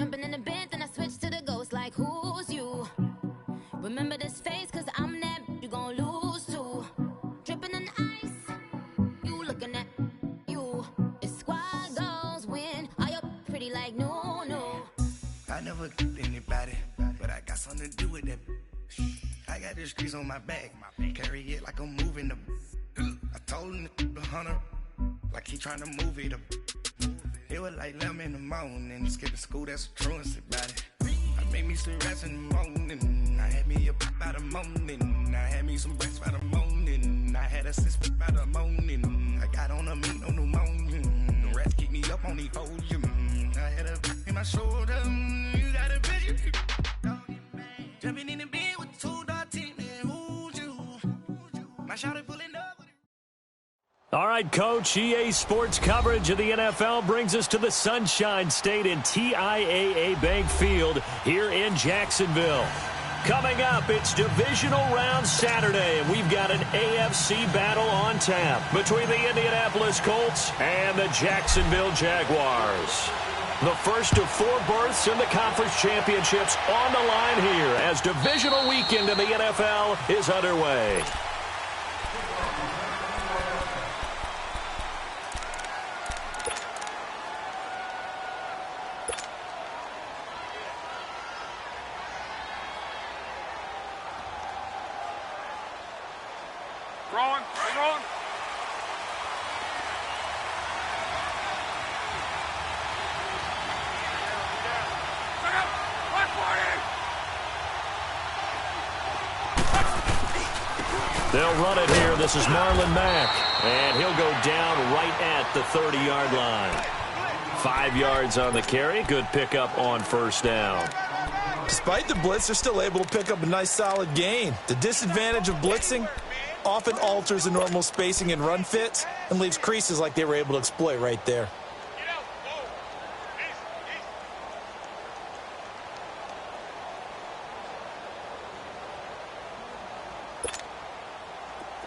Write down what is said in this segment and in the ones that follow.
Jumping in the bed, then I switch to the ghost like, who's you? Remember this face, cause I'm that you gon' lose too. Dripping in ice, you looking at you. It's squad goals win. Are you pretty like no, no? I never anybody, but I got something to do with that. I got the streets on my back, carry it like I'm moving them. I told him the hunter, like he trying to move it up. It was like 11 in the morning, skipping school, that's a truancy about it. I made me some rest in the morning, I had me a pop by the morning. I had me some breakfast by the morning, I had a six by the morning. I got on a meat on the morning, the rats keep me up on the podium. I had a in my shoulder, you got a vision. Jumping in the bed with 2 dark teeth, man, who's you? My shawty pulling up. All right, Coach, EA Sports coverage of the NFL brings us to the Sunshine State in TIAA Bank Field here in Jacksonville. Coming up, it's Divisional Round Saturday, and we've got an AFC battle on tap between the Indianapolis Colts and the Jacksonville Jaguars. The first of 4 berths in the conference championships on the line here as divisional weekend in the NFL is underway. Throwing. They'll run it here. This is Marlon Mack, and he'll go down right at the 30-yard line. 5 yards on the carry. Good pickup on first down. Despite the blitz, they're still able to pick up a nice solid gain. The disadvantage of blitzing often alters the normal spacing and run fits and leaves creases like they were able to exploit right there.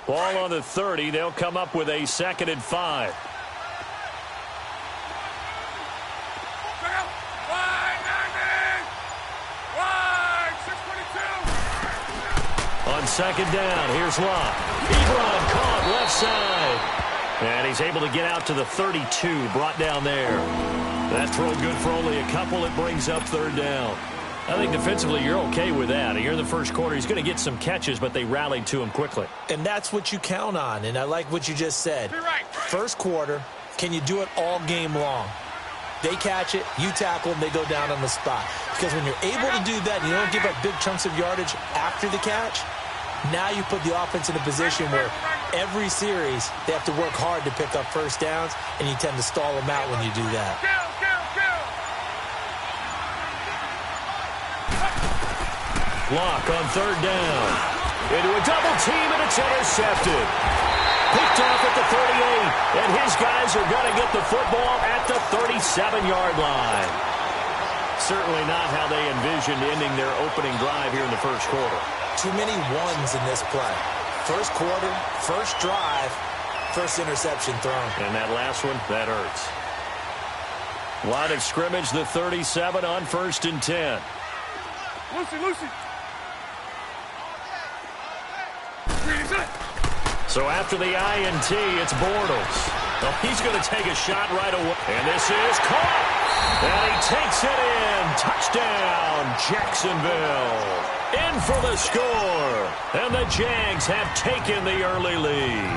Ball on the 30. They'll come up with a 2nd and 5. On 2nd down, here's Locke. Ebron caught left side. And he's able to get out to the 32, brought down there. That throw good for only a couple. It brings up 3rd down. I think defensively you're okay with that. Here in the first quarter, he's going to get some catches, but they rallied to him quickly. And that's what you count on, and I like what you just said. First quarter, can you do it all game long? They catch it, you tackle them, they go down on the spot. Because when you're able to do that and you don't give up big chunks of yardage after the catch, now you put the offense in a position where every series they have to work hard to pick up first downs, and you tend to stall them out when you do that. Block on 3rd down. Into a double team, and it's intercepted. Picked off at the 38, and his guys are going to get the football at the 37-yard line. Certainly not how they envisioned ending their opening drive here in the first quarter. Too many ones in this play. First quarter, first drive, first interception thrown. And that last one, that hurts. Line of scrimmage, the 37 on 1st and 10. Lucy. So after the INT, it's Bortles. Well, he's going to take a shot right away. And this is caught. And he takes it in. Touchdown, Jacksonville. In for the score. And the Jags have taken the early lead.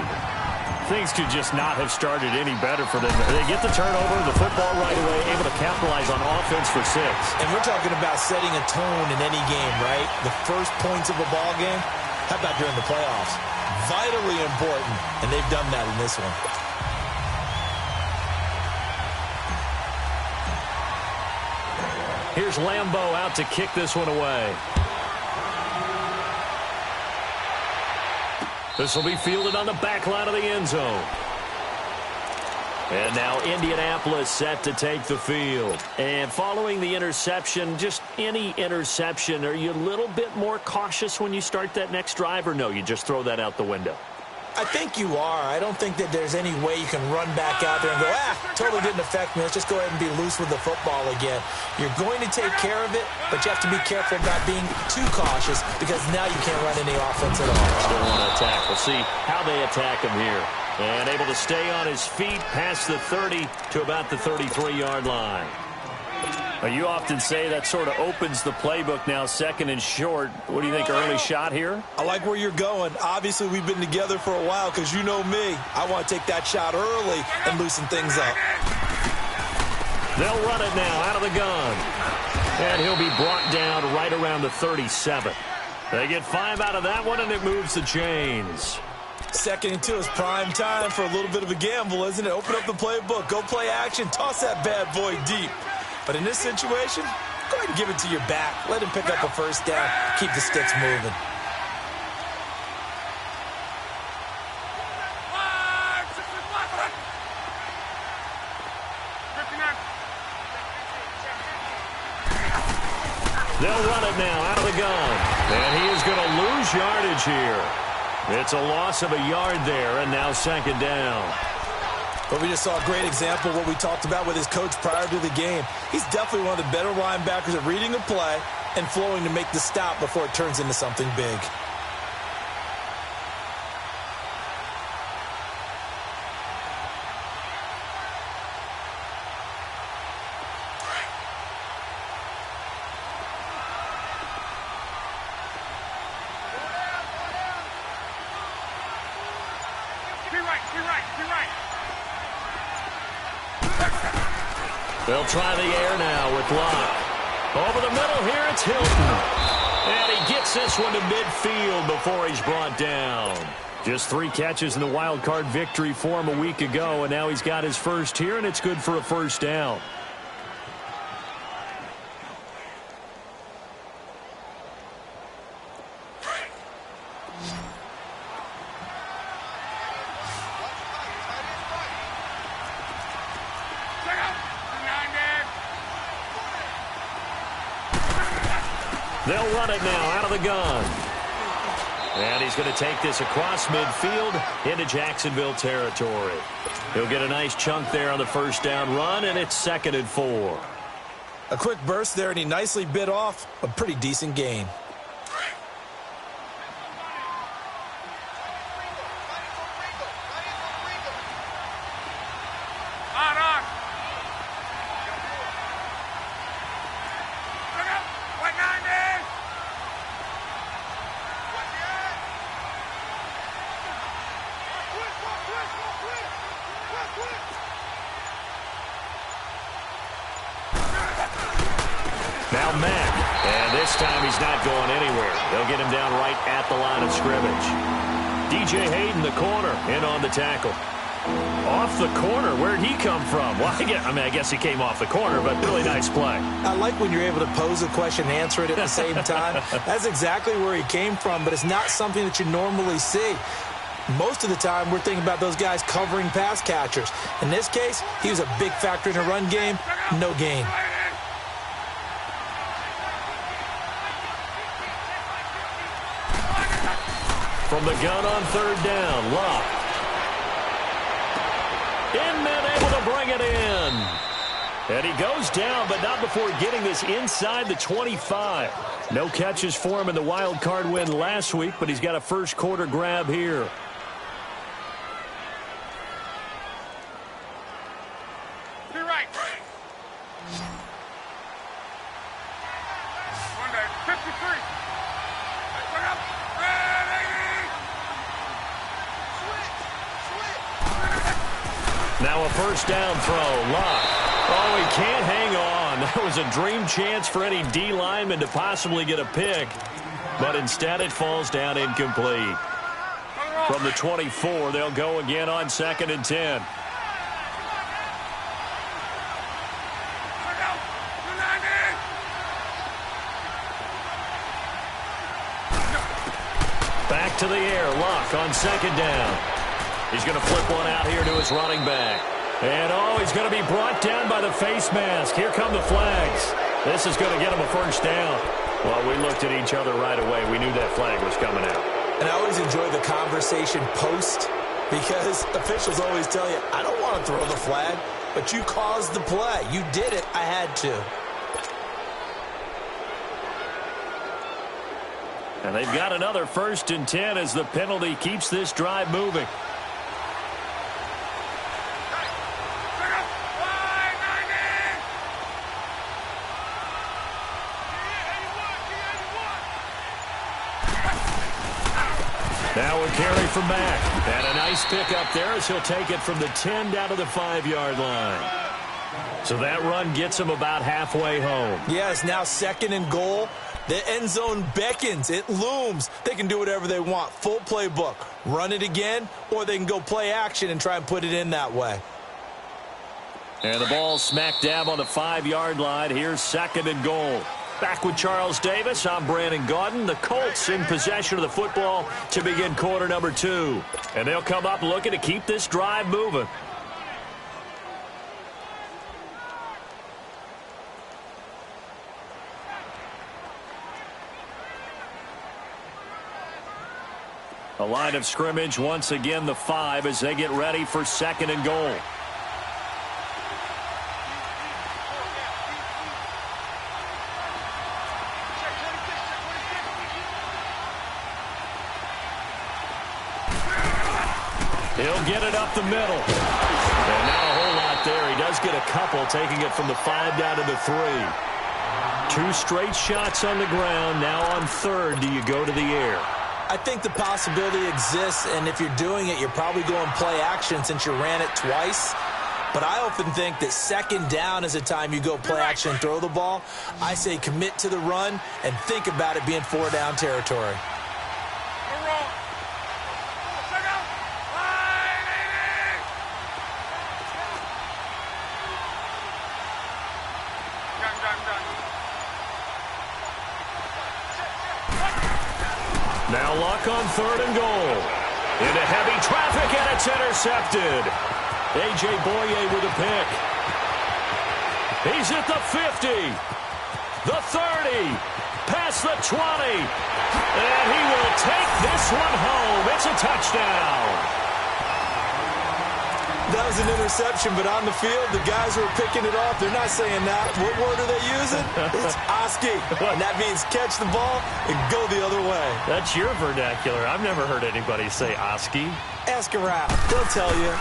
Things could just not have started any better for them. They get the turnover, the football right away, able to capitalize on offense for 6. And we're talking about setting a tone in any game, right? The first points of a ball game. How about during the playoffs? Vitally important, and they've done that in this one. Here's Lambeau out to kick this one away. This will be fielded on the back line of the end zone. And now Indianapolis set to take the field. And following the interception, just any interception, are you a little bit more cautious when you start that next drive, or no, you just throw that out the window? I think you are. I don't think that there's any way you can run back out there and go, totally didn't affect me. Let's just go ahead and be loose with the football again. You're going to take care of it, but you have to be careful about being too cautious because now you can't run any offense at all. Still want to attack. We'll see how they attack him here. And able to stay on his feet past the 30 to about the 33-yard line. You often say that sort of opens the playbook now, second and short. What do you think, early shot here? I like where you're going. Obviously, we've been together for a while because you know me. I want to take that shot early and loosen things up. They'll run it now out of the gun. And he'll be brought down right around the 37. They get 5 out of that one, and it moves the chains. 2nd and 2 is prime time for a little bit of a gamble, isn't it? Open up the playbook. Go play action. Toss that bad boy deep. But in this situation, go ahead and give it to your back. Let him pick up a first down. Keep the sticks moving. They'll run it now out of the gun. And he is going to lose yardage here. It's a loss of a yard there, and now 2nd down. But we just saw a great example of what we talked about with his coach prior to the game. He's definitely one of the better linebackers at reading a play and flowing to make the stop before it turns into something big. They'll try the air now with Locke. Over the middle here, it's Hilton. And he gets this one to midfield before he's brought down. Just 3 catches in the wild card victory for him a week ago, and now he's got his first here, and it's good for a first down. They'll run it now out of the gun. And he's going to take this across midfield into Jacksonville territory. He'll get a nice chunk there on the first down run, and it's 2nd and 4. A quick burst there, and he nicely bit off a pretty decent gain. Now Mack, and this time he's not going anywhere. They'll get him down right at the line of scrimmage. DJ Hayden, the corner, in on the tackle. Off the corner, where'd he come from? Well, I guess he came off the corner, but really nice play. I like when you're able to pose a question and answer it at the same time. That's exactly where he came from, but it's not something that you normally see. Most of the time, we're thinking about those guys covering pass catchers. In this case, he was a big factor in the run game. No gain. From the gun on 3rd down, Locke. Inman able to bring it in. And he goes down, but not before getting this inside the 25. No catches for him in the wild card win last week, but he's got a first quarter grab here. Be right. 53. Now a first down throw. Locke. Oh, he can't hang on. That was a dream chance for any D lineman to possibly get a pick. But instead it falls down incomplete. From the 24, they'll go again on 2nd and 10. Back to the air. Locke on 2nd down. He's going to flip one out here to his running back. And, he's going to be brought down by the face mask. Here come the flags. This is going to get him a first down. Well, we looked at each other right away. We knew that flag was coming out. And I always enjoy the conversation post because officials always tell you, I don't want to throw the flag, but you caused the play. You did it. I had to. And they've got another 1st and 10 as the penalty keeps this drive moving. Now a carry from back. And a nice pickup there as he'll take it from the 10 down to the 5-yard line. So that run gets him about halfway home. Yes, now 2nd and goal. The end zone beckons. It looms. They can do whatever they want. Full playbook. Run it again, or they can go play action and try and put it in that way. And the ball smack dab on the 5-yard line. Here's 2nd and goal. Back with Charles Davis, I'm Brandon Gaudin. The Colts in possession of the football to begin quarter number 2. And they'll come up looking to keep this drive moving. A line of scrimmage, once again the 5 as they get ready for 2nd and goal. He'll get it up the middle. And not a whole lot there. He does get a couple, taking it from the 5 down to the 3. 2 straight shots on the ground. Now on 3rd, do you go to the air? I think the possibility exists, and if you're doing it, you're probably going play action since you ran it twice. But I often think that 2nd down is a time you go play action and throw the ball. I say commit to the run and think about it being 4-down territory. Now Luck on 3rd and goal. Into heavy traffic, and it's intercepted. A.J. Boye with a pick. He's at the 50, the 30, past the 20. And he will take this one home. It's a touchdown. That was an interception, but on the field, the guys who are picking it off, they're not saying that. What word are they using? It's Oski. And that means catch the ball and go the other way. That's your vernacular. I've never heard anybody say Oski. Ask around. They'll tell you.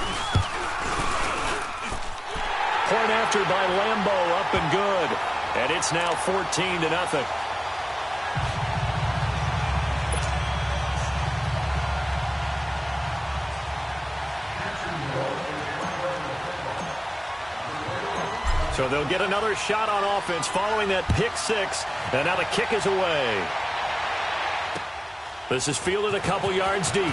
Point after by Lambo, up and good. And it's now 14-0. So they'll get another shot on offense following that pick 6. And now the kick is away. This is fielded a couple yards deep.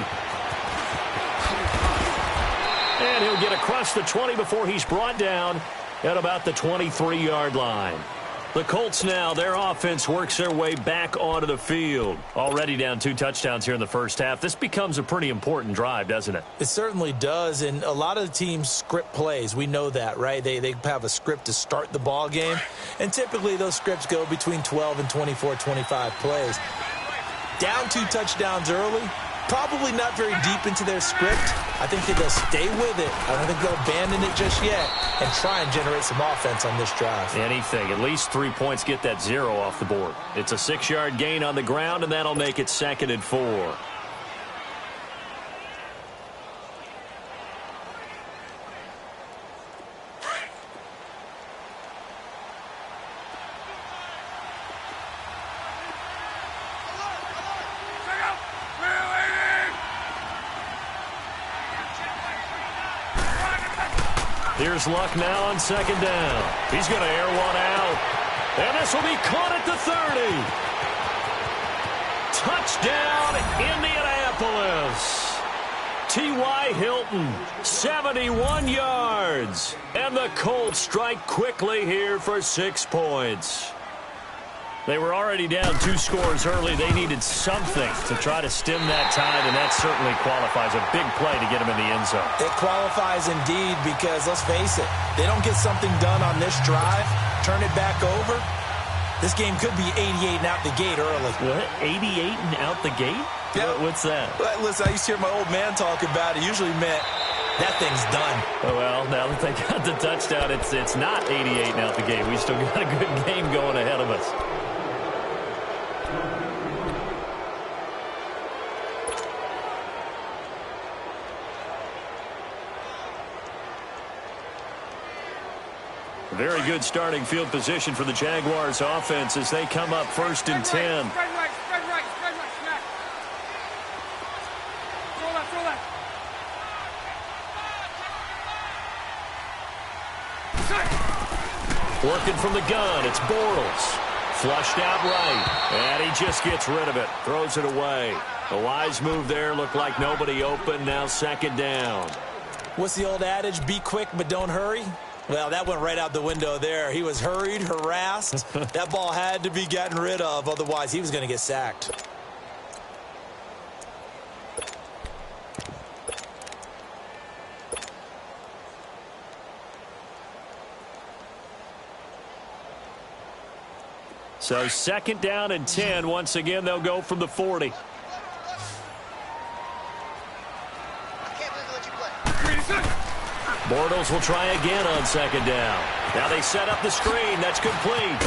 And he'll get across the 20 before he's brought down at about the 23-yard line. The Colts now, their offense works their way back onto the field. Already down 2 touchdowns here in the first half. This becomes a pretty important drive, doesn't it? It certainly does, and a lot of the teams script plays. We know that, right? They have a script to start the ball game, and typically those scripts go between 12 and 24, 25 plays. Down 2 touchdowns early, probably not very deep into their script. I think they'll stay with it. I don't think they'll abandon it just yet and try and generate some offense on this drive. Anything. At least 3 points, get that 0 off the board. It's a 6-yard gain on the ground, and that'll make it 2nd and 4. Here's Luck now on 2nd down. He's going to air one out. And this will be caught at the 30. Touchdown, Indianapolis. T.Y. Hilton, 71 yards. And the Colts strike quickly here for 6 points. They were already down 2 scores early. They needed something to try to stem that tide, and that certainly qualifies. A big play to get them in the end zone. It qualifies indeed because, let's face it, they don't get something done on this drive, turn it back over, this game could be 88 and out the gate early. What? 88 and out the gate? Yeah. What's that? Well, listen, I used to hear my old man talk about it. Usually meant that thing's done. Oh, well, now that they got the touchdown, it's not 88 now at the game. We still got a good game going ahead of us. Very good starting field position for the Jaguars offense as they come up 1st and 10. Spread right, smack. Throw left. Working from the gun, it's Bortles. Flushed out right, and he just gets rid of it. Throws it away. A wise move there. Looked like nobody open. Now 2nd down. What's the old adage? Be quick, but don't hurry. Well, that went right out the window there. He was hurried, harassed. That ball had to be gotten rid of. Otherwise, he was going to get sacked. So 2nd down and 10. Once again, they'll go from the 40. Bortles will try again on 2nd down. Now they set up the screen. That's complete.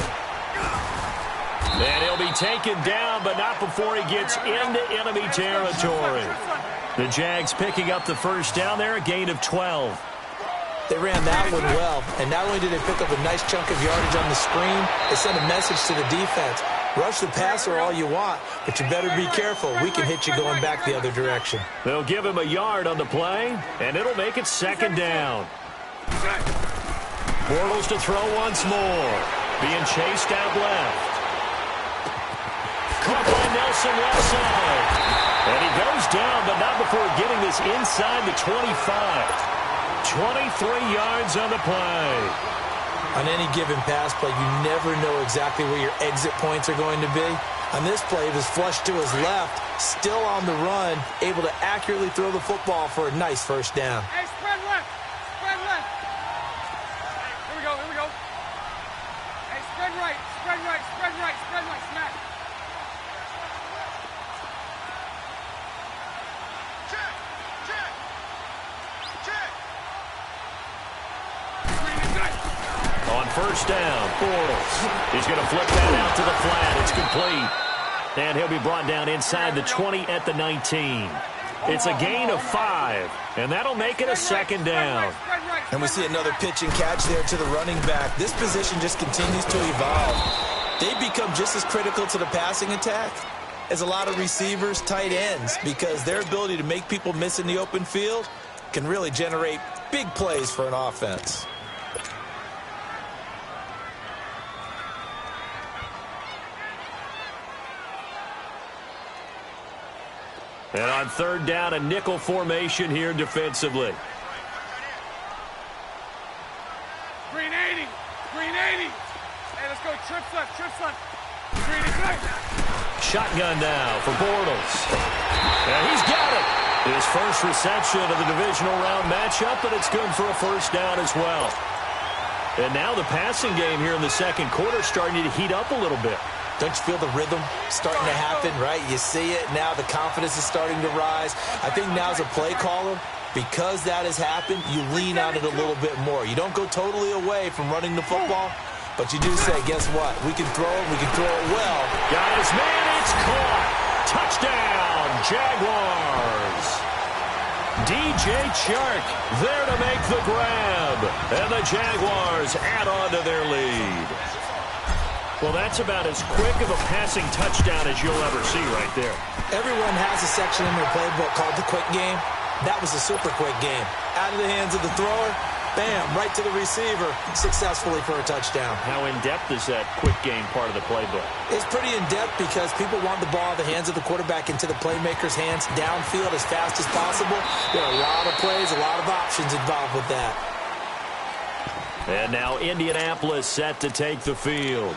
And he'll be taken down, but not before he gets into enemy territory. The Jags picking up the 1st down there, a gain of 12. They ran that one well, and not only did they pick up a nice chunk of yardage on the screen, they sent a message to the defense. Rush the passer all you want, but you better be careful. We can hit you going back the other direction. They'll give him a yard on the play, and it'll make it 2nd down. Bortles to throw once more. Being chased out left. Caught by Nelson left side. And he goes down, but not before getting this inside the 25. 23 yards on the play. On any given pass play, you never know exactly where your exit points are going to be. On this play, he was flushed to his left, still on the run, able to accurately throw the football for a nice 1st down. Hey, spread left. Here we go. Hey, spread right, smack. On 1st down, Bortles. He's going to flip that out to the flat. It's complete. And he'll be brought down inside the 20 at the 19. It's a gain of 5, and that'll make it a 2nd down. And we see another pitch and catch there to the running back. This position just continues to evolve. They become just as critical to the passing attack as a lot of receivers, tight ends, because their ability to make people miss in the open field can really generate big plays for an offense. And on 3rd down, a nickel formation here defensively. Green 80. Hey, let's go. Trips left. Green is right. Shotgun now for Bortles. And he's got it. His first reception of the divisional round matchup, and it's good for a 1st down as well. And now the passing game here in the 2nd quarter starting to heat up a little bit. Don't you feel the rhythm starting to happen, right? You see it now. The confidence is starting to rise. I think now as a play caller, because that has happened, you lean on it a little bit more. You don't go totally away from running the football, but you do say, guess what? We can throw it. We can throw it well. Got his man. It's caught. Touchdown, Jaguars. DJ Chark there to make the grab. And the Jaguars add on to their lead. Well, that's about as quick of a passing touchdown as you'll ever see right there. Everyone has a section in their playbook called the quick game. That was a super quick game. Out of the hands of the thrower, bam, right to the receiver, successfully for a touchdown. How in-depth is that quick game part of the playbook? It's pretty in-depth because people want the ball in the hands of the quarterback into the playmaker's hands downfield as fast as possible. There are a lot of plays, a lot of options involved with that. And now Indianapolis set to take the field.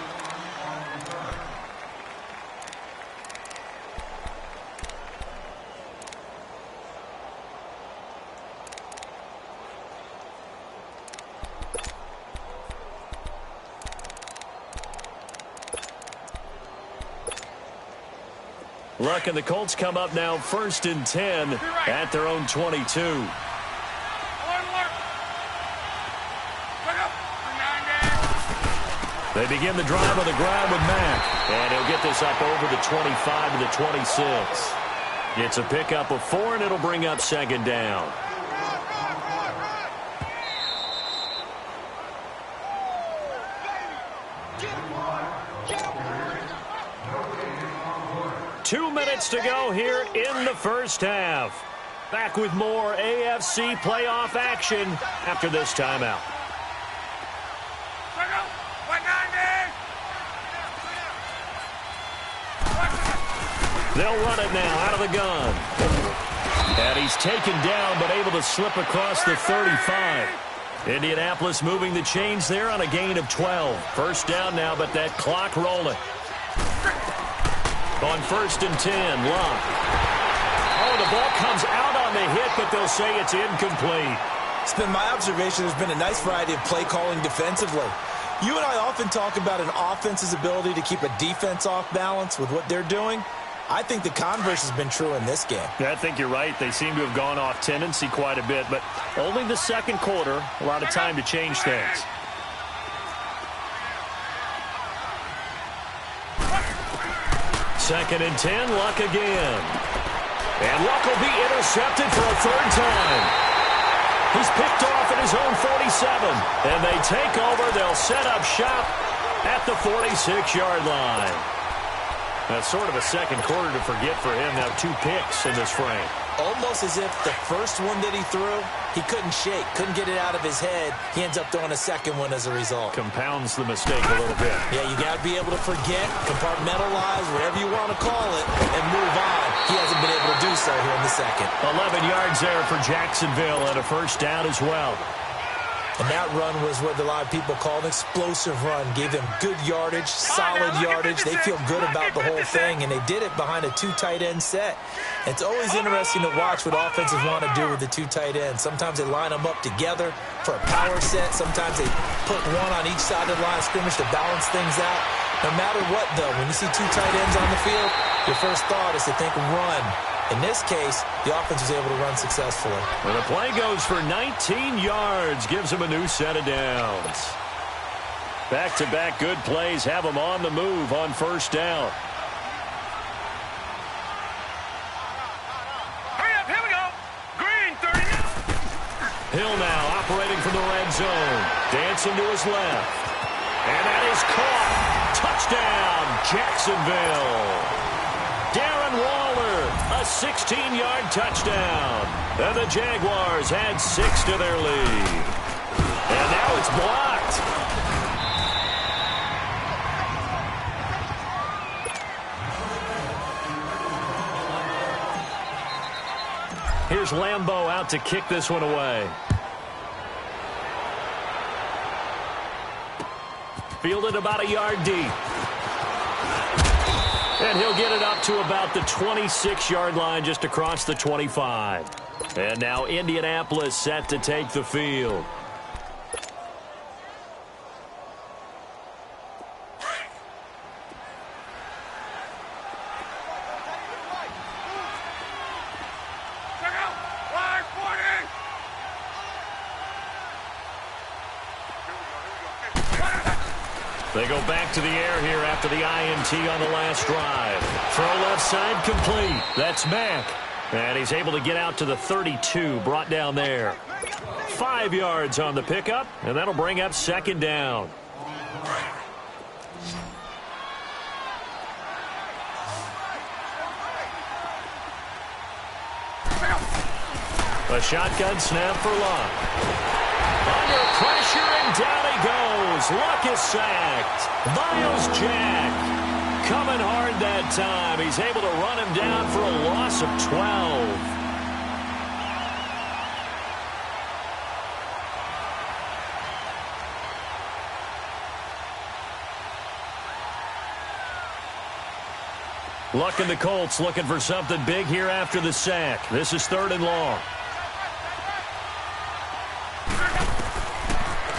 Look, and the Colts come up now 1st and 10 at their own 22. They begin the drive on the ground with Mack. And he'll get this up over the 25 to the 26. It's a pickup of 4, and it'll bring up 2nd down. Two minutes to go here in the first half. Back with more AFC playoff action after this timeout. They'll run it now out of the gun. And he's taken down but able to slip across the 35. Indianapolis moving the chains there on a gain of 12. First down now, but that clock rolling. On 1st and 10, Locke. Oh, the ball comes out on the hit, but they'll say it's incomplete. It's been my observation there's been a nice variety of play calling defensively. You and I often talk about an offense's ability to keep a defense off balance with what they're doing. I think the converse has been true in this game. Yeah, I think you're right. They seem to have gone off tendency quite a bit, but only the second quarter, a lot of time to change things. Second and 10, Luck again. And Luck will be intercepted for a 3rd time. He's picked off at his own 47. And they take over. They'll set up shop at the 46-yard line. That's sort of a second quarter to forget for him. Now 2 picks in this frame. Almost as if the first one that he threw, he couldn't shake, couldn't get it out of his head. He ends up throwing a second one as a result. Compounds the mistake a little bit. Yeah, you got to be able to forget, compartmentalize, whatever you want to call it, and move on. He hasn't been able to do so here in the second. 11 yards there for Jacksonville and a first down as well. And that run was what a lot of people call an explosive run. Gave them good yardage, solid yardage. They feel good about the whole thing, and they did it behind a 2 tight end set. It's always interesting to watch what offenses want to do with the 2 tight ends. Sometimes they line them up together for a power set. Sometimes they put one on each side of the line of scrimmage to balance things out. No matter what, though, when you see 2 tight ends on the field, your first thought is to think run. In this case, the offense was able to run successfully. And the play goes for 19 yards, gives him a new set of downs. Back-to-back good plays have him on the move on first down. Hurry up, here we go. Green, 30. Hill now operating from the red zone. Dancing to his left. And that is caught. Touchdown, Jacksonville. Darren Waller, a 16-yard touchdown. And the Jaguars add 6 to their lead. And now it's blocked. Here's Lambeau out to kick this one away. Fielded about a yard deep. And he'll get it up to about the 26-yard line, just across the 25. And now Indianapolis set to take the field. They go back to the air here after the INT on the last drive. Throw left side complete. That's Mack. And he's able to get out to the 32, brought down there. 5 yards on the pickup, and that'll bring up 2nd down. A shotgun snap for Luck. Under pressure, and down he goes. Luck is sacked. Miles Jack coming hard that time. He's able to run him down for a loss of 12. Luck and the Colts looking for something big here after the sack. This is 3rd and long.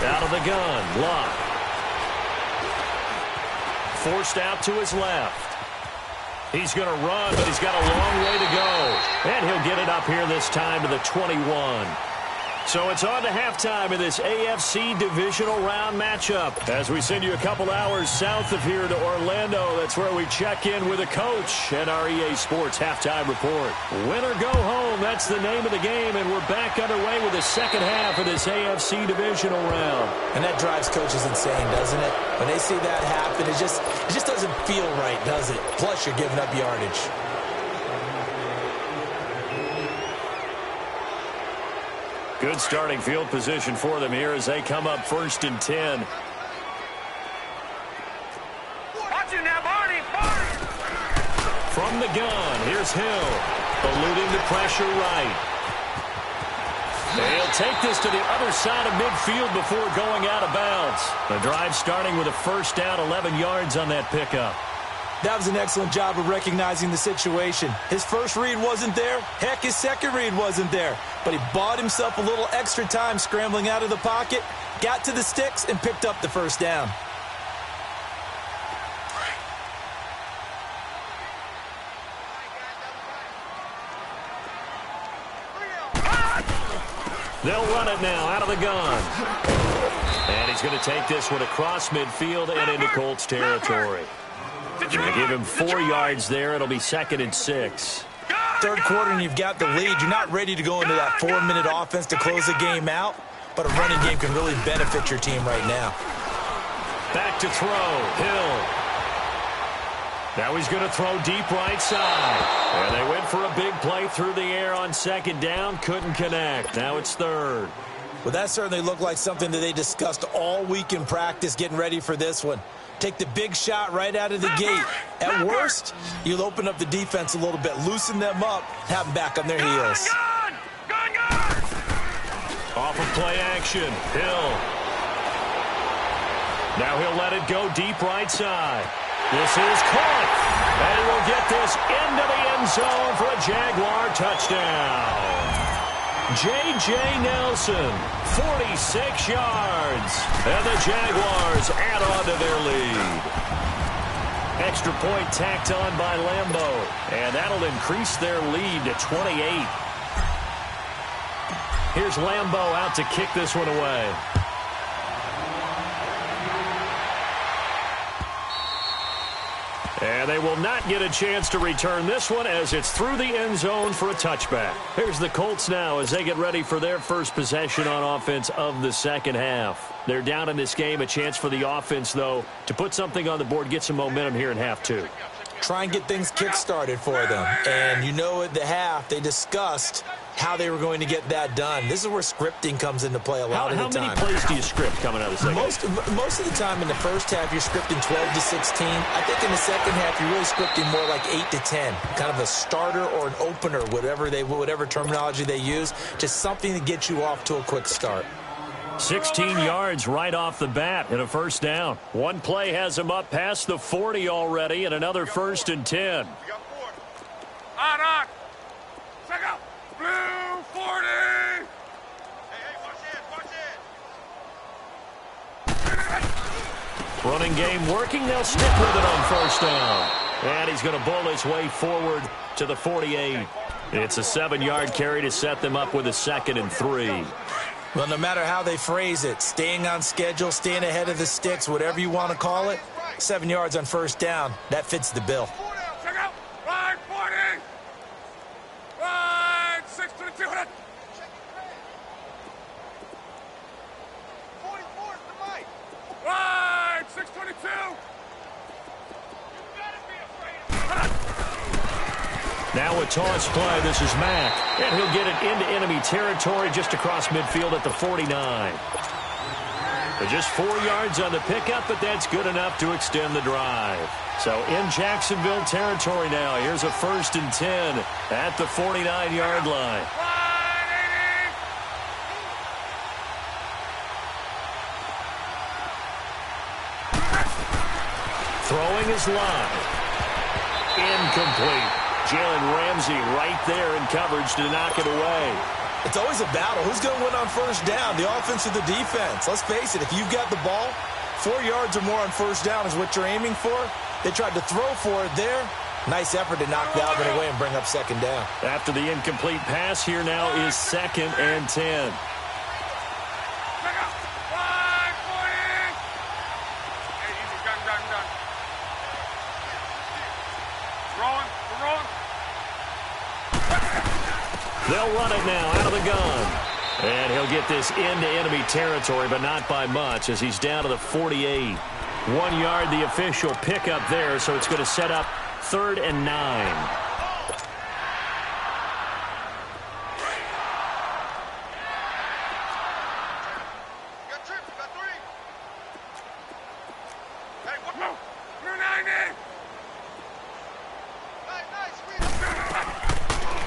Out of the gun, Luck. Forced out to his left. He's going to run, but he's got a long way to go. And he'll get it up here this time to the 21. So it's on to halftime in this AFC divisional round matchup. As we send you a couple hours south of here to Orlando, that's where we check in with a coach and our EA Sports halftime report. Win or go home, that's the name of the game, and we're back underway with the second half of this AFC divisional round. And that drives coaches insane, doesn't it? When they see that happen, it just doesn't feel right, does it? Plus, you're giving up yardage. Good starting field position for them here as they come up 1st and 10. Watch it now, Barney! From the gun, here's Hill. Eluding the pressure right. They'll take this to the other side of midfield before going out of bounds. The drive starting with a first down, 11 yards on that pickup. That was an excellent job of recognizing the situation. His first read wasn't there. Heck, his second read wasn't there. But he bought himself a little extra time scrambling out of the pocket, got to the sticks, and picked up the first down. They'll run it now out of the gun. And he's going to take this one across midfield and into Colts territory. Going to give him 4 yards there. It'll be 2nd and 6. Third quarter and you've got the lead. You're not ready to go into that 4-minute offense to close the game out, but a running game can really benefit your team right now. Back to throw. Hill. Now he's going to throw deep right side. And they went for a big play through the air on 2nd down. Couldn't connect. Now it's 3rd. Well, that certainly looked like something that they discussed all week in practice getting ready for this one. Take the big shot right out of the gate. At worst, you'll open up the defense a little bit, loosen them up, have them back on their heels. Off of play action, Hill. Now he'll let it go deep right side. This is caught. And he will get this into the end zone for a Jaguar touchdown. J.J. Nelson, 46 yards. And the Jaguars add on to their lead. Extra point tacked on by Lambeau. And that'll increase their lead to 28. Here's Lambeau out to kick this one away. And they will not get a chance to return this one as it's through the end zone for a touchback. Here's the Colts now as they get ready for their first possession on offense of the second half. They're down in this game. A chance for the offense, though, to put something on the board, get some momentum here in half two. Try and get things kick-started for them. And you know at the half, they discussed how they were going to get that done. This is where scripting comes into play a lot of the time. How many plays do you script coming out of the second half? Most of the time in the first half, you're scripting 12 to 16. I think in the second half, you're really scripting more like 8 to 10. Kind of a starter or an opener, whatever terminology they use. Just something to get you off to a quick start. 16 yards right off the bat and a first down. One play has him up past the 40 already and another 1st and 10. On. Check out. Blue 40. Hey, watch it. Running game working. They'll stick with it on first down. And he's going to bull his way forward to the 48. It's a 7-yard carry to set them up with a 2nd and 3. Well, no matter how they phrase it, staying on schedule, staying ahead of the sticks, whatever you want to call it, 7 yards on first down, that fits the bill. Check out. Right 40. Right 622. 44 is the mic. Right 622. You better be afraid. Now a toss play. This is Mack. And he'll get it into enemy territory just across midfield at the 49. Just 4 yards on the pickup, but that's good enough to extend the drive. So in Jacksonville territory now. Here's a 1st and 10 at the 49-yard line. Throwing his line. Incomplete. Jalen Ramsey right there in coverage to knock it away. It's always a battle. Who's going to win on first down, the offense or the defense? Let's face it, if you've got the ball, 4 yards or more on first down is what you're aiming for. They tried to throw for it there. Nice effort to knock Dalvin away and bring up second down. After the incomplete pass, here now is 2nd and 10. They'll run it now out of the gun. And he'll get this into enemy territory, but not by much, as he's down to the 48. 1 yard, the official pickup there, so it's going to set up 3rd and 9.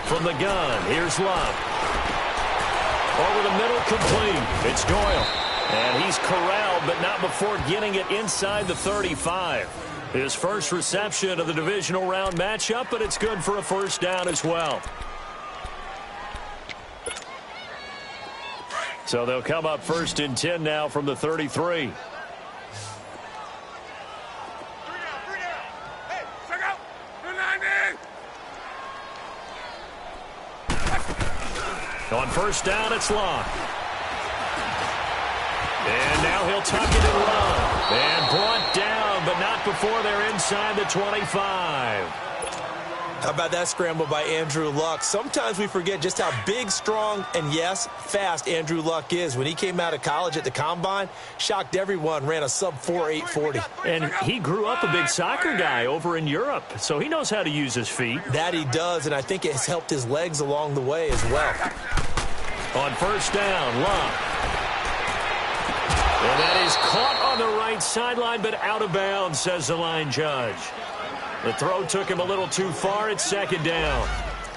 From the gun, here's Love. Over the middle, complete. It's Doyle. And he's corralled, but not before getting it inside the 35. His first reception of the divisional round matchup, but it's good for a first down as well. So they'll come up 1st and 10 now from the 33. On first down, it's Long. And now he'll tuck it and run. And brought down, but not before they're inside the 25. How about that scramble by Andrew Luck? Sometimes we forget just how big, strong, and yes, fast Andrew Luck is. When he came out of college at the Combine, shocked everyone, ran a sub-4 840. And he grew up a big soccer guy over in Europe, so he knows how to use his feet. That he does, and I think it has helped his legs along the way as well. On first down, Luck. And that is caught on the right sideline, but out of bounds, says the line judge. The throw took him a little too far. It's 2nd down.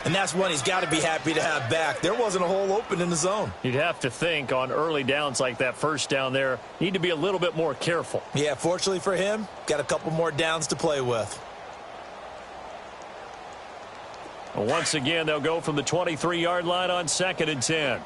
And that's one he's got to be happy to have back. There wasn't a hole open in the zone. You'd have to think on early downs like that first down there, need to be a little bit more careful. Yeah, fortunately for him, got a couple more downs to play with. Once again, they'll go from the 23-yard line on 2nd and 10.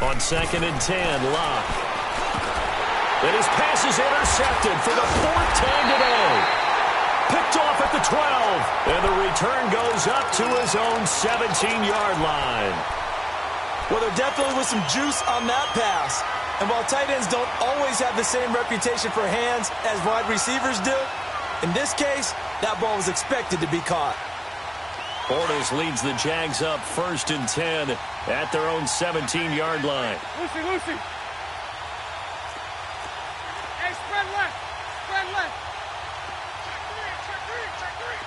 On 2nd and 10, Locke. And his pass is intercepted for the 4th time today. Picked off at the 12. And the return goes up to his own 17-yard line. Well, there definitely was some juice on that pass. And while tight ends don't always have the same reputation for hands as wide receivers do, in this case, that ball was expected to be caught. Bortles leads the Jags up 1st and 10 at their own 17-yard line. Lucy. Hey, spread left. Check three.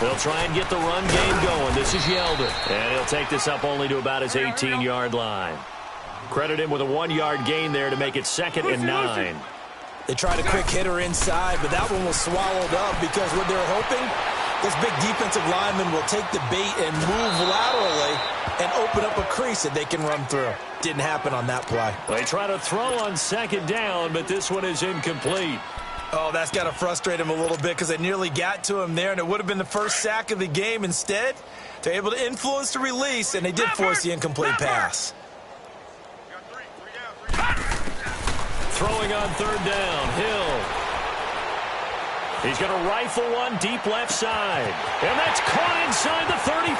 They'll try and get the run game going. This is Yeldon. And he'll take this up only to about his 18-yard line. Credit him with a 1-yard gain there to make it 2nd and 9. They tried a quick hitter inside, but that one was swallowed up because what they're hoping, this big defensive lineman will take the bait and move laterally and open up a crease that they can run through. Didn't happen on that play. They try to throw on 2nd down, but this one is incomplete. Oh, that's got to frustrate him a little bit because they nearly got to him there, and it would have been the first sack of the game. Instead, they're able to influence the release, and they did force the incomplete pass. Throwing on 3rd down, Hill. He's going to rifle one deep left side. And that's caught inside the 35.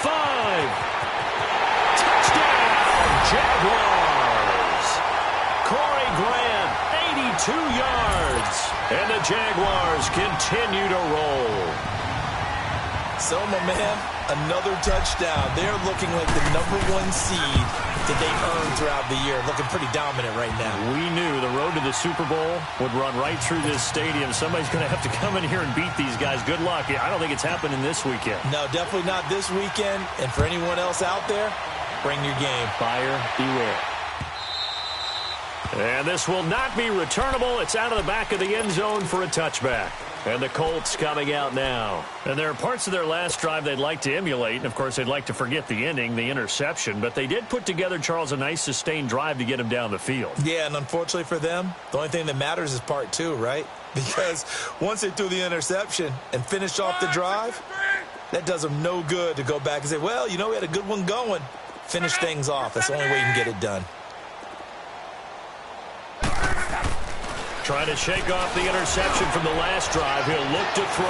Touchdown, Jaguars. Corey Grant, 82 yards. And the Jaguars continue to roll. So, my man, another touchdown. They're looking like the #1 seed that they earned throughout the year. Looking pretty dominant right now. We knew the road to the Super Bowl would run right through this stadium. Somebody's going to have to come in here and beat these guys. Good luck. I don't think it's happening this weekend. No, definitely not this weekend. And for anyone else out there, bring your game. Buyer beware. And this will not be returnable. It's out of the back of the end zone for a touchback. And the Colts coming out now. And there are parts of their last drive they'd like to emulate. And, of course, they'd like to forget the ending, the interception. But they did put together, Charles, a nice sustained drive to get him down the field. Yeah, and unfortunately for them, the only thing that matters is part two, right? Because once they threw the interception and finished off the drive, that does them no good to go back and say, well, you know, we had a good one going. Finish things off. That's the only way you can get it done. Trying to shake off the interception from the last drive. He'll look to throw.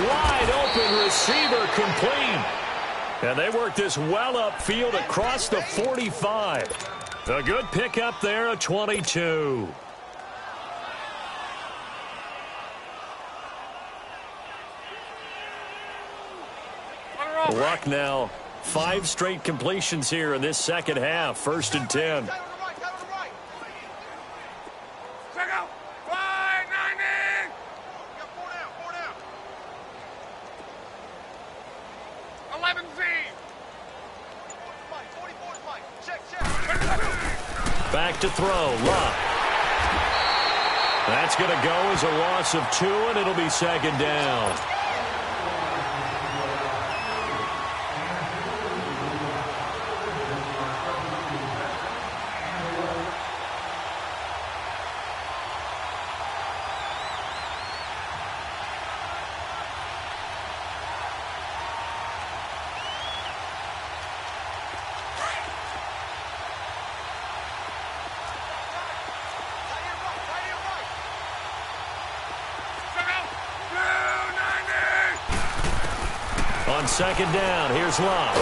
Wide open receiver complete. And they work this well upfield across the 45. A good pickup there, a 22. Luck now. 5 straight completions here in this second half. 1st and 10. Back to throw. Luck. That's going to go as a loss of 2, and it'll be 2nd down. On 2nd down, here's Luck.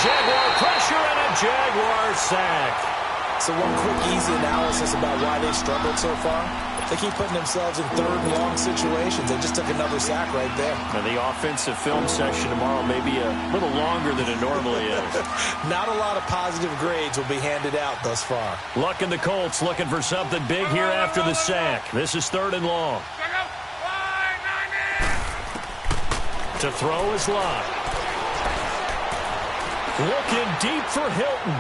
Jaguar pressure and a Jaguar sack. So one quick, easy analysis about why they've struggled so far. They keep putting themselves in 3rd and long situations. They just took another sack right there. And the offensive film session tomorrow may be a little longer than it normally is. Not a lot of positive grades will be handed out thus far. Luck and the Colts looking for something big here after the sack. This is 3rd and long. To throw is Luck. Looking deep for Hilton.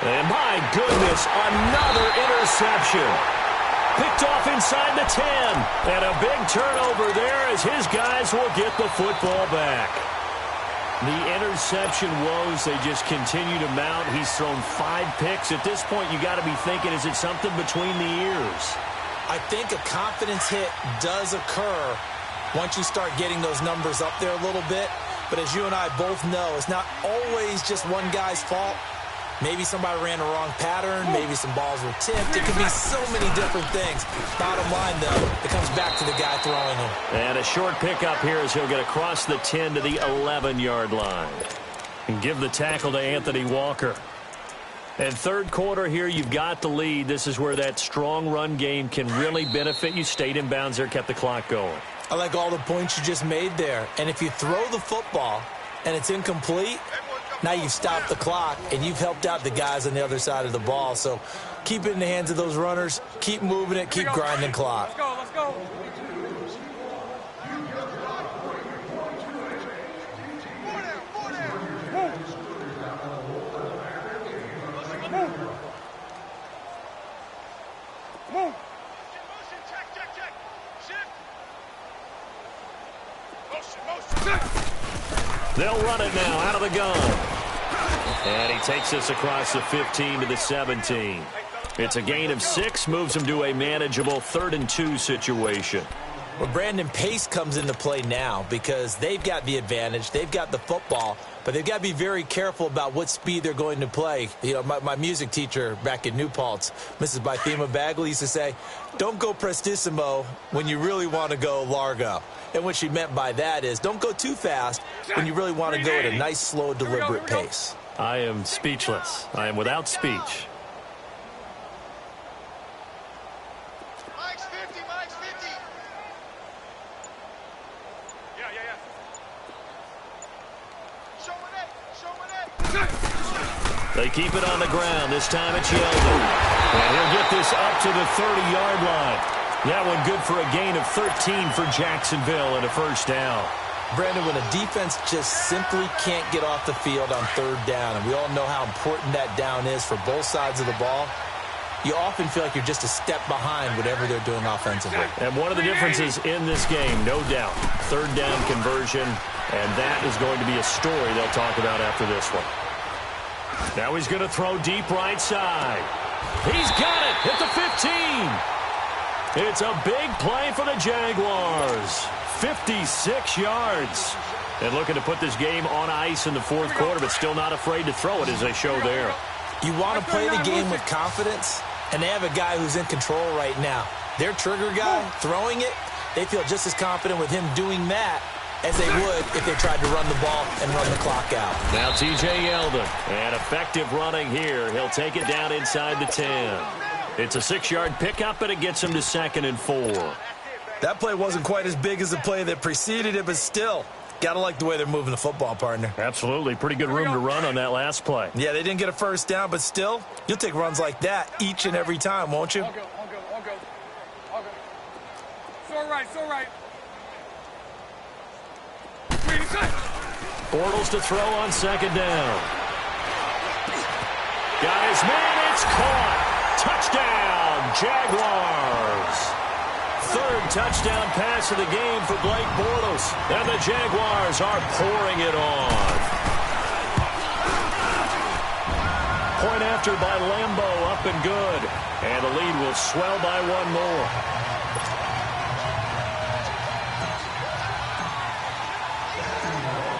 And my goodness, another interception. Picked off inside the 10. And a big turnover there as his guys will get the football back. The interception woes, they just continue to mount. He's thrown 5 picks. At this point, you got to be thinking, is it something between the ears? I think a confidence hit does occur once you start getting those numbers up there a little bit. But as you and I both know, it's not always just one guy's fault. Maybe somebody ran the wrong pattern. Maybe some balls were tipped. It could be so many different things. Bottom line, though, it comes back to the guy throwing them. And a short pickup here as he'll get across the 10 to the 11-yard line. And give the tackle to Anthony Walker. And 3rd quarter here, you've got the lead. This is where that strong run game can really benefit you. Stayed in bounds there, kept the clock going. I like all the points you just made there. And if you throw the football and it's incomplete, now you've stopped the clock and you've helped out the guys on the other side of the ball. So keep it in the hands of those runners. Keep moving it. Keep grinding clock. Let's go. Let's go. They'll run it now out of the gun. And he takes us across the 15 to the 17. It's a gain of 6, moves him to a manageable 3rd and 2 situation. Well, Brandon, pace comes into play now because they've got the advantage. They've got the football, but they've got to be very careful about what speed they're going to play. You know, my music teacher back in New Paltz, Mrs. Bythema Bagley, used to say, don't go prestissimo when you really want to go largo. And what she meant by that is don't go too fast when you really want to go at a nice, slow, deliberate pace. I am speechless. I am without speech. They keep it on the ground. This time it's Yeldon. And he'll get this up to the 30-yard line. That one good for a gain of 13 for Jacksonville and a 1st down. Brandon, when a defense just simply can't get off the field on 3rd down, and we all know how important that down is for both sides of the ball, you often feel like you're just a step behind whatever they're doing offensively. And one of the differences in this game, no doubt, third down conversion, and that is going to be a story they'll talk about after this one. Now he's going to throw deep right side. He's got it at the 15. It's a big play for the Jaguars. 56 yards. And looking to put this game on ice in the fourth quarter, but still not afraid to throw it as they show there. You want to play the game with confidence, and they have a guy who's in control right now. Their trigger guy, throwing it, they feel just as confident with him doing that as they would if they tried to run the ball and run the clock out. Now T.J. Yeldon, and effective running here. He'll take it down inside the 10. It's a 6-yard pickup, and it gets him to 2nd and 4. That play wasn't quite as big as the play that preceded it, but still, gotta like the way they're moving the football, partner. Absolutely. Pretty good room to run on that last play. Yeah, they didn't get a first down, but still, you'll take runs like that each and every time, won't you? All go. It's all right. Bortles to throw on 2nd down. Got his man, it's caught. Touchdown, Jaguars. Third touchdown pass of the game for Blake Bortles. And the Jaguars are pouring it on. Point after by Lambo, up and good. And the lead will swell by one more.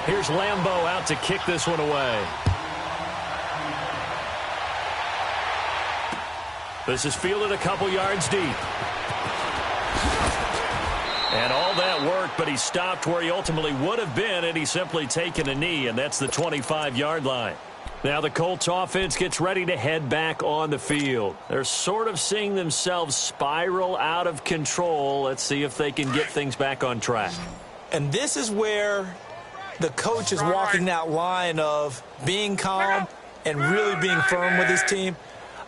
Here's Lambo out to kick this one away. This is fielded a couple yards deep. And all that worked, but he stopped where he ultimately would have been, and he's simply taken a knee, and that's the 25-yard line. Now the Colts offense gets ready to head back on the field. They're sort of seeing themselves spiral out of control. Let's see if they can get things back on track. And this is where the coach is walking that line of being calm and really being firm with his team.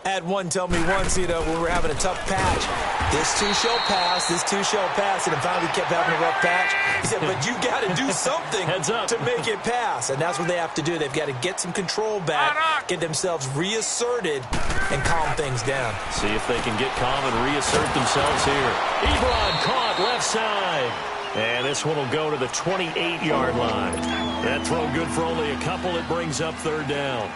I had one tell me once, when we were having a tough patch, this too shall pass, and finally we kept having a rough patch. He said, but you got to do something to make it pass, and that's what they have to do. They've got to get some control back, get themselves reasserted, and calm things down. See if they can get calm and reassert themselves here. Ebron caught left side. And this one will go to the 28-yard line. That throw good for only a couple. It brings up 3rd down.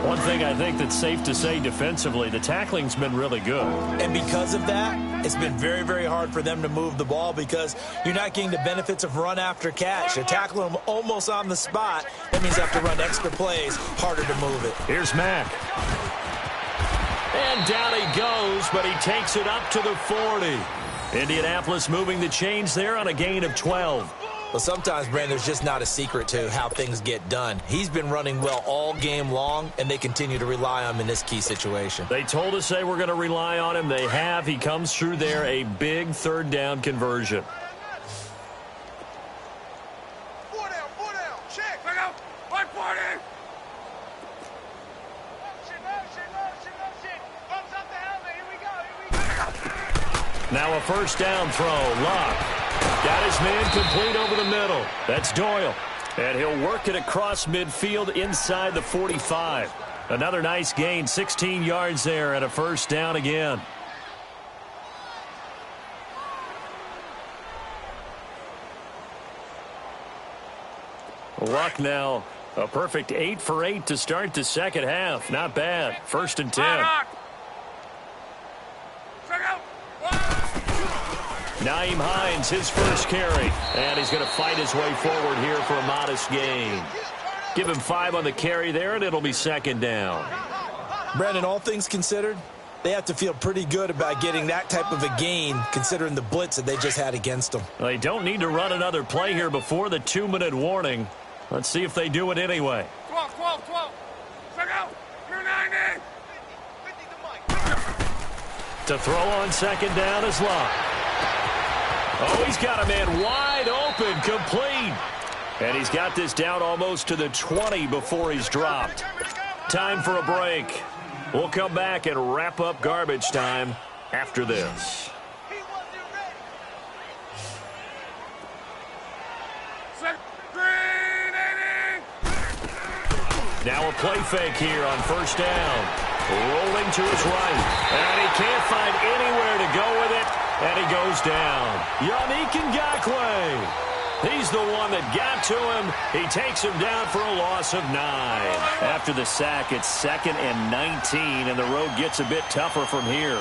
One thing I think that's safe to say defensively, the tackling's been really good. And because of that, it's been very, very hard for them to move the ball because you're not getting the benefits of run after catch. They're tackling them almost on the spot. That means they have to run extra plays, harder to move it. Here's Mack. And down he goes, but he takes it up to the 40. Indianapolis moving the chains there on a gain of 12. Well, sometimes, Brandon, there's just not a secret to how things get done. He's been running well all game long, and they continue to rely on him in this key situation. They told us they were going to rely on him. They have. He comes through there, a big 3rd down conversion. 4 down. Check. Look out. 140. Now a 1st down throw. Locke got his man complete over the middle. That's Doyle. And he'll work it across midfield inside the 45. Another nice gain, 16 yards there, and a 1st down again. Luck now a perfect 8 for 8 to start the second half. Not bad. 1st and 10. Nyheim Hines, his first carry. And he's going to fight his way forward here for a modest gain. Give him 5 on the carry there, and it'll be 2nd down. Brandon, all things considered, they have to feel pretty good about getting that type of a gain, considering the blitz that they just had against them. They don't need to run another play here before the 2-minute warning. Let's see if they do it anyway. 12. Check out. You're 90. To throw on 2nd down is Locke. Oh, he's got a man wide open, complete. And he's got this down almost to the 20 before he's dropped. Time for a break. We'll come back and wrap up garbage time after this. Now a play fake here on 1st down. rolling to his right. And he can't find anywhere to go with it. And he goes down. Yannick Ngakoue. He's the one that got to him. He takes him down for a loss of 9. After the sack, it's 2nd and 19, and the road gets a bit tougher from here.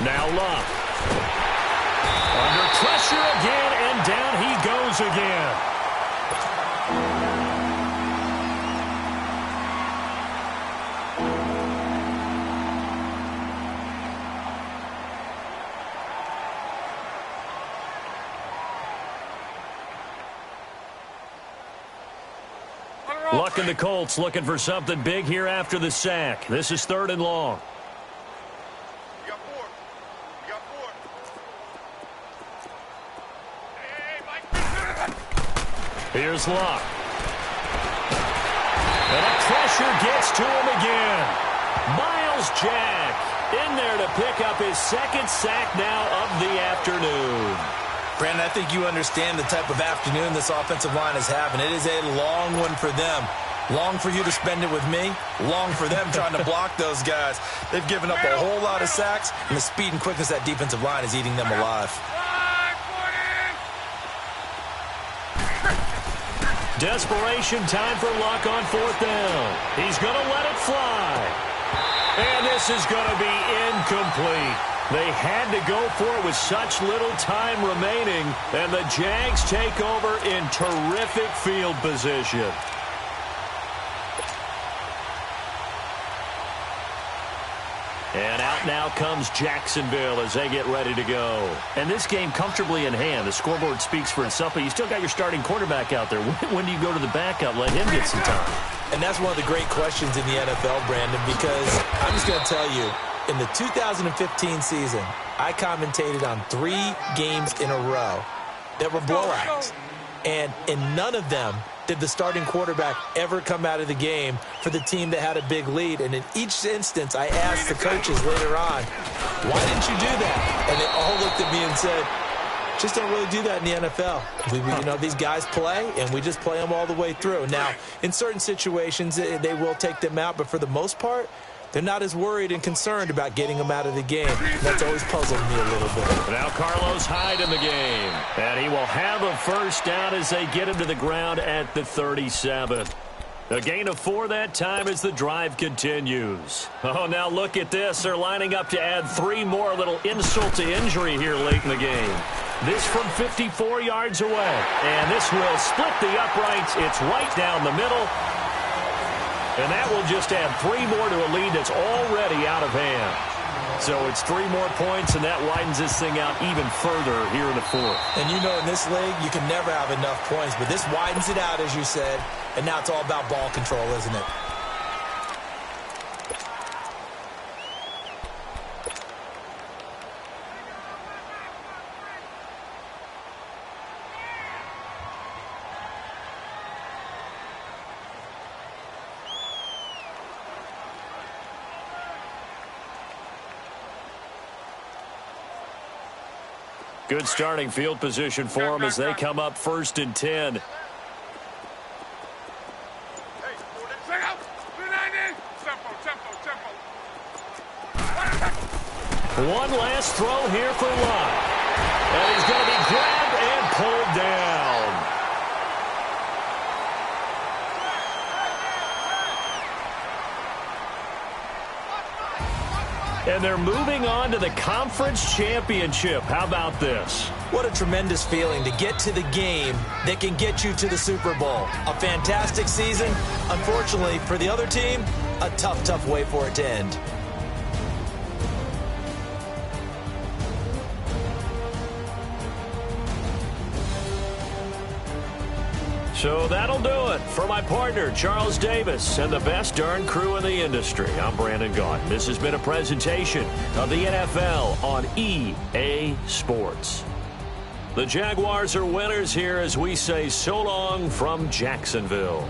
Now Luck. Under pressure again, and down he goes again. Luck and the Colts looking for something big here after the sack. This is 3rd and long. You got 4. You got 4. Hey, Here's Luck. And the pressure gets to him again. Miles Jack in there to pick up his 2nd sack now of the afternoon. Brandon, I think you understand the type of afternoon this offensive line is having. It is a long one for them. Long for you to spend it with me. Long for them trying to block those guys. They've given up a whole lot of sacks, and the speed and quickness of that defensive line is eating them alive. Desperation time for Luck on 4th down. He's going to let it fly. And this is going to be incomplete. They had to go for it with such little time remaining, and the Jags take over in terrific field position. And out now comes Jacksonville as they get ready to go. And this game comfortably in hand. The scoreboard speaks for itself, but you still got your starting quarterback out there. When do you go to the backup, let him get some time? And that's one of the great questions in the NFL, Brandon, because I'm just going to tell you, in the 2015 season, I commentated on 3 games in a row that were blowouts. And in none of them did the starting quarterback ever come out of the game for the team that had a big lead. And in each instance, I asked the coaches later on, why didn't you do that? And they all looked at me and said, just don't really do that in the NFL. These guys play, and we just play them all the way through. Now, in certain situations, they will take them out, but for the most part, they're not as worried and concerned about getting them out of the game. That's always puzzled me a little bit. Now Carlos Hyde in the game. And he will have a 1st down as they get him to the ground at the 37. A gain of 4 that time as the drive continues. Oh, now look at this. They're lining up to add 3 more, a little insult to injury here late in the game. This from 54 yards away. And this will split the uprights. It's right down the middle. And that will just add 3 more to a lead that's already out of hand. So it's 3 more points, and that widens this thing out even further here in the 4th. And you know, in this league, you can never have enough points, but this widens it out, as you said, and now it's all about ball control, isn't it? Good starting field position for them as they come up 1st and 10. One last throw here for Luck. And he's going to be grabbed and pulled down. And they're moving on to the conference championship. How about this? What a tremendous feeling to get to the game that can get you to the Super Bowl. A fantastic season. Unfortunately, for the other team, a tough, tough way for it to end. So that'll do it for my partner, Charles Davis, and the best darn crew in the industry. I'm Brandon Gaudin. This has been a presentation of the NFL on EA Sports. The Jaguars are winners here as we say so long from Jacksonville.